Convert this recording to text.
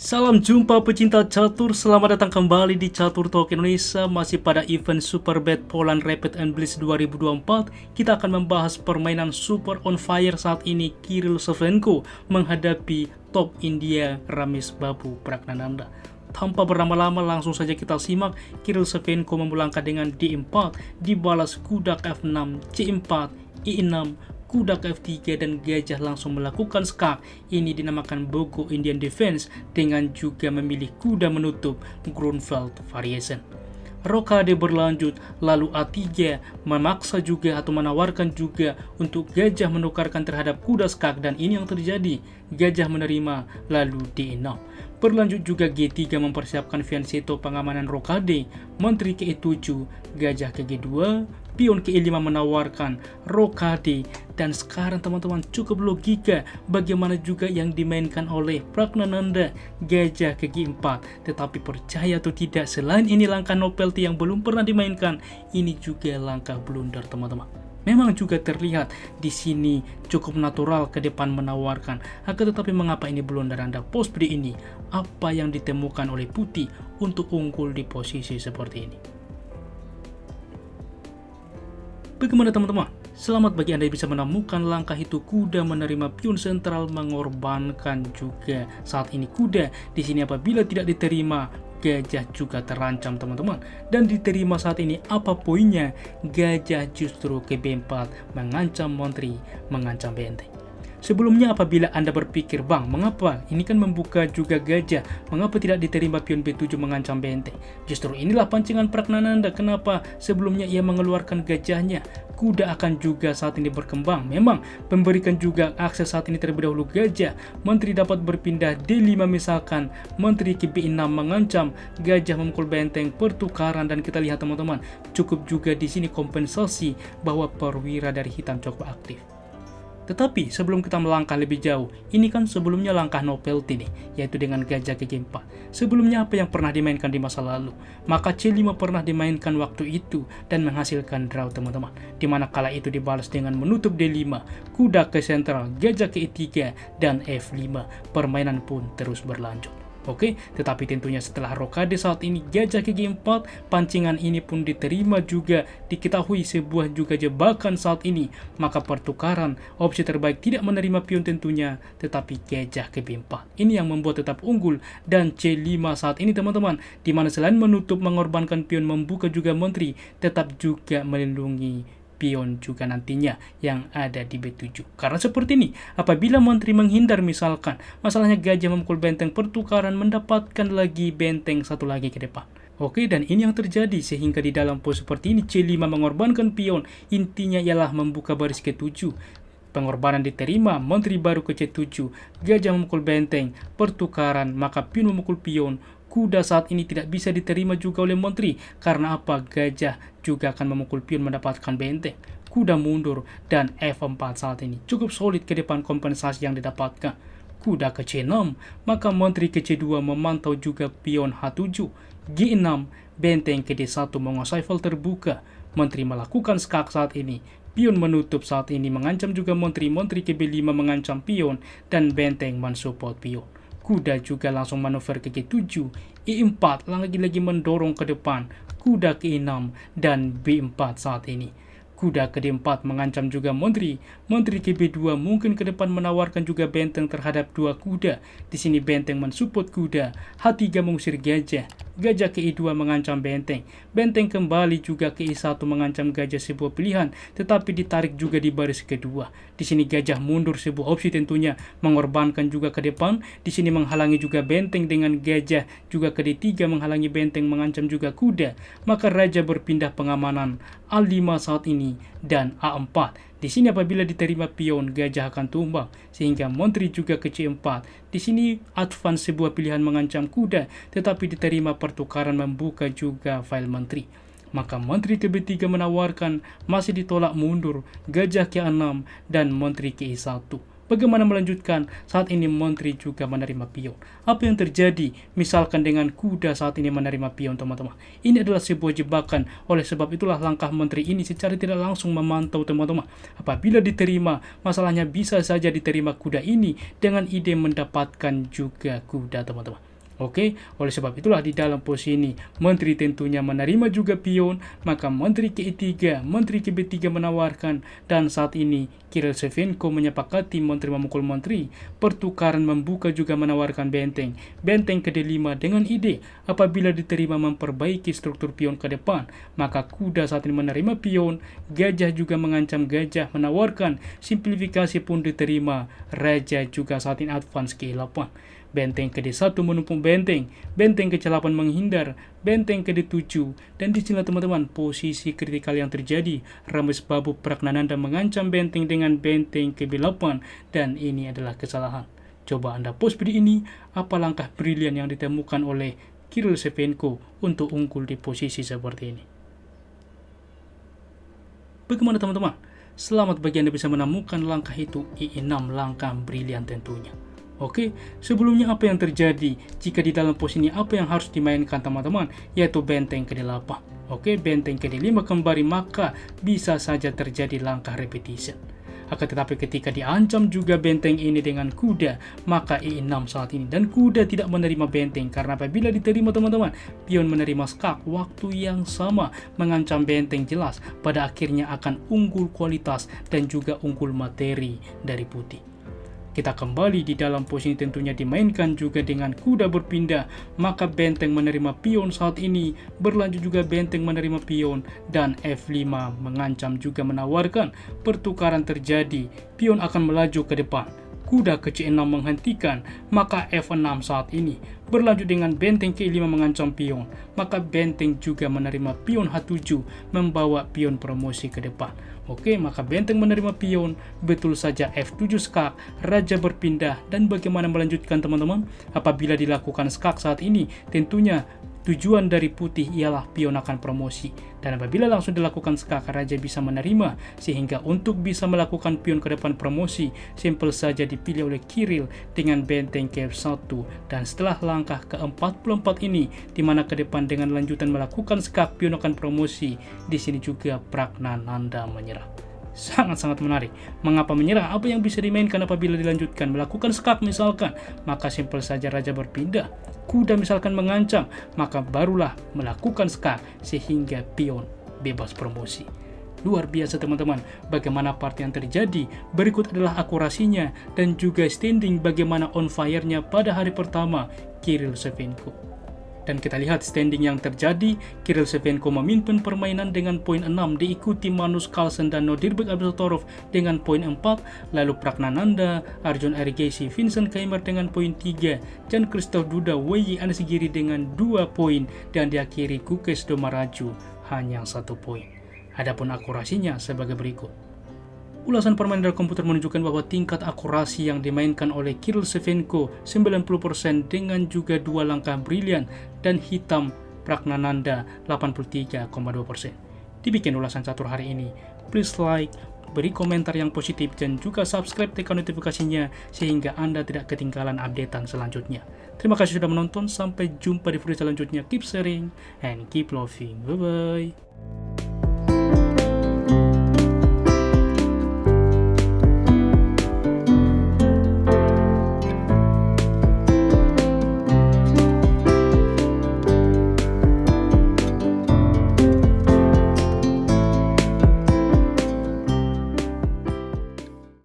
Salam jumpa pecinta catur, selamat datang kembali di Catur Talk Indonesia. Masih pada event Superbet Poland Rapid and Blitz 2024. Kita akan membahas permainan super on fire saat ini Kirill Savenko menghadapi top India Ramesh Babu Pragnanandha. Tanpa berlama-lama langsung saja kita simak. Kirill Savenko memulangkan dengan D4, dibalas kuda F6, C4, I6, kuda ke F3 dan gajah langsung melakukan skak. Ini dinamakan Bogo Indian Defense dengan juga memilih kuda menutup Grunfeld Variation. Rokade berlanjut, lalu A3 memaksa juga atau menawarkan juga untuk gajah menukarkan terhadap kuda skak, dan ini yang terjadi. Gajah menerima, lalu D6. Berlanjut juga G3 mempersiapkan fianchetto pengamanan rokade, menteri ke E7, gajah ke G2, pion ke E5 menawarkan rokade. Dan sekarang teman-teman cukup logika bagaimana juga yang dimainkan oleh Pragnanandha, gajah ke G4. Tetapi percaya atau tidak, selain ini langkah no penalty yang belum pernah dimainkan, ini juga langkah blunder teman-teman. Memang juga terlihat di sini cukup natural ke depan menawarkan. Akan tetapi mengapa ini blunder? Anda post video ini, apa yang ditemukan oleh putih untuk unggul di posisi seperti ini? Bagaimana teman-teman? Selamat bagi Anda yang bisa menemukan langkah itu. Kuda menerima pion sentral, mengorbankan juga saat ini kuda. Di sini apabila tidak diterima, gajah juga terancam teman-teman. Dan diterima saat ini, apa poinnya? Gajah justru ke B4 mengancam menteri, mengancam benteng. Sebelumnya apabila Anda berpikir, bang, mengapa ini kan membuka juga gajah, mengapa tidak diterima pion B7 mengancam benteng? Justru inilah pancingan Pragnanandha. Kenapa sebelumnya ia mengeluarkan gajahnya? Kuda akan juga saat ini berkembang. Memang memberikan juga akses saat ini terlebih dahulu gajah. Menteri dapat berpindah D5 misalkan, menteri ke B6 mengancam, gajah memukul benteng, pertukaran. Dan kita lihat teman-teman, cukup juga di sini kompensasi bahwa perwira dari hitam cukup aktif. Tetapi sebelum kita melangkah lebih jauh, ini kan sebelumnya langkah no penalty nih, yaitu dengan gajah ke G4. Sebelumnya apa yang pernah dimainkan di masa lalu? Maka C5 pernah dimainkan waktu itu dan menghasilkan draw teman-teman. Dimana kala itu dibalas dengan menutup D5, kuda ke sentral, gajah ke E3, dan F5. Permainan pun terus berlanjut. Oke, tetapi tentunya setelah rokade saat ini gajah ke G4, pancingan ini pun diterima juga, diketahui sebuah juga jebakan saat ini. Maka pertukaran, opsi terbaik tidak menerima pion tentunya, tetapi gajah ke B4. Ini yang membuat tetap unggul. Dan C5 saat ini teman-teman, dimana selain menutup mengorbankan pion, membuka juga menteri, tetap juga melindungi pion juga nantinya yang ada di B7. Karena seperti ini, apabila menteri menghindar misalkan, masalahnya gajah memukul benteng, pertukaran mendapatkan lagi benteng satu lagi ke depan. Oke, dan ini yang terjadi sehingga di dalam pos seperti ini C5 mengorbankan pion, intinya ialah membuka baris ke-7. Pengorbanan diterima, menteri baru ke C7, gajah memukul benteng, pertukaran, maka pion memukul pion. Kuda saat ini tidak bisa diterima juga oleh menteri. Karena apa? Gajah juga akan memukul pion mendapatkan benteng. Kuda mundur dan F4 saat ini cukup solid ke depan kompensasi yang didapatkan. Kuda ke C6, maka menteri ke C2 memantau juga pion H7, G6, benteng ke D1 menguasai file terbuka. Menteri melakukan skak saat ini. Pion menutup saat ini mengancam juga menteri ke B5 mengancam pion, dan benteng mensupport pion. Kuda juga langsung manuver ke G7, E4 lagi-lagi mendorong ke depan, kuda ke E6 dan B4 saat ini. Kuda ke D4 mengancam juga menteri ke B2 mungkin ke depan menawarkan juga benteng terhadap dua kuda. Di sini benteng mensupport kuda, H3 mengusir gajah, gajah ke E2 mengancam benteng, benteng kembali juga ke E1 mengancam gajah, sebuah pilihan, tetapi ditarik juga di baris kedua. Di sini gajah mundur, sebuah opsi tentunya, mengorbankan juga ke depan. Di sini menghalangi juga benteng dengan gajah juga ke D3 menghalangi benteng, mengancam juga kuda. Maka raja berpindah pengamanan A5 saat ini dan A4. Di sini apabila diterima pion, gajah akan tumbang sehingga menteri juga ke C4. Di sini advance, sebuah pilihan mengancam kuda, tetapi diterima pertukaran membuka juga file menteri. Maka menteri ke B3 menawarkan, masih ditolak mundur, gajah ke A6 dan menteri ke E1. Bagaimana melanjutkan? Saat ini menteri juga menerima pion. Apa yang terjadi misalkan dengan kuda saat ini menerima pion teman-teman? Ini adalah sebuah jebakan. Oleh sebab itulah langkah menteri ini secara tidak langsung memantau teman-teman. Apabila diterima, masalahnya bisa saja diterima kuda ini dengan ide mendapatkan juga kuda teman-teman. Oke, oleh sebab itulah di dalam posisi ini, Menteri tentunya menerima juga pion, maka Menteri ke-3, Menteri ke-3 menawarkan, dan saat ini Kirill Shevchenko menyepakati Menteri memukul Menteri, pertukaran membuka juga menawarkan benteng, benteng ke-5 dengan ide, apabila diterima memperbaiki struktur pion ke depan, maka kuda saat ini menerima pion, gajah juga mengancam gajah, menawarkan simplifikasi pun diterima, raja juga saat ini advance ke-8. Benteng ke-1 menumpuk benteng, benteng ke-8 menghindar, benteng ke-7, dan disinilah teman-teman posisi kritikal yang terjadi. Rames Babu Pragnananda mengancam benteng dengan benteng ke-8, dan ini adalah kesalahan. Coba Anda post video ini, apa langkah brilian yang ditemukan oleh Kirill Shevchenko untuk unggul di posisi seperti ini. Bagaimana teman-teman? Selamat bagi Anda bisa menemukan langkah itu, I6 langkah brilian tentunya. Oke, sebelumnya apa yang terjadi jika di dalam posisi ini apa yang harus dimainkan teman-teman, yaitu benteng ke-8. Oke, benteng ke-5 kembali, maka bisa saja terjadi langkah repetition. Akan tetapi ketika diancam juga benteng ini dengan kuda, maka E6 saat ini, dan kuda tidak menerima benteng, karena apabila diterima teman-teman, pion menerima skak waktu yang sama, mengancam benteng jelas, pada akhirnya akan unggul kualitas dan juga unggul materi dari putih. Kita kembali di dalam posisi tentunya dimainkan juga dengan kuda berpindah, maka benteng menerima pion saat ini, berlanjut juga benteng menerima pion, dan F5 mengancam juga menawarkan pertukaran terjadi, pion akan melaju ke depan. Kuda ke C6 menghentikan, maka F6 saat ini, berlanjut dengan benteng ke5 mengancam pion, maka benteng juga menerima pion H7, membawa pion promosi ke depan. Oke, maka benteng menerima pion, betul saja F7 skak, raja berpindah, dan bagaimana melanjutkan teman-teman? Apabila dilakukan skak saat ini, tentunya tujuan dari putih ialah pion akan promosi, dan apabila langsung dilakukan skak, raja bisa menerima, sehingga untuk bisa melakukan pion ke depan promosi, simpel saja dipilih oleh Kirill dengan benteng ke F1, dan setelah langkah ke-44 ini, di mana ke depan dengan lanjutan melakukan skak, pion akan promosi, di sini juga Pragnananda menyerah. Sangat-sangat menarik. Mengapa menyerah? Apa yang bisa dimainkan apabila dilanjutkan? Melakukan skak misalkan, maka simpel saja raja berpindah. Kuda misalkan mengancam, maka barulah melakukan skak sehingga pion bebas promosi. Luar biasa teman-teman, bagaimana part yang terjadi. Berikut adalah akurasinya dan juga standing bagaimana on fire-nya pada hari pertama Kirill Shevchenko. Dan kita lihat standing yang terjadi, Kirill Shevchenko memimpin permainan dengan poin 6, diikuti Magnus Carlsen dan Nodirbek Abdultorov dengan poin 4, lalu Pragnananda, Arjun Erigaisi, Vincent Keimer dengan poin 3, dan Christoph Duda, Wei Anisgiri dengan 2 poin, dan diakhiri Gukesh Domaraju hanya 1 poin. Adapun akurasinya sebagai berikut. Ulasan permainan dari komputer menunjukkan bahwa tingkat akurasi yang dimainkan oleh Kirill Shevchenko 90% dengan juga 2 langkah brilian, dan hitam Pragnananda 83,2%. Dibikin ulasan catur hari ini. Please like, beri komentar yang positif, dan juga subscribe, tekan notifikasinya sehingga Anda tidak ketinggalan updatean selanjutnya. Terima kasih sudah menonton, sampai jumpa di video selanjutnya. Keep sharing and keep loving. Bye bye.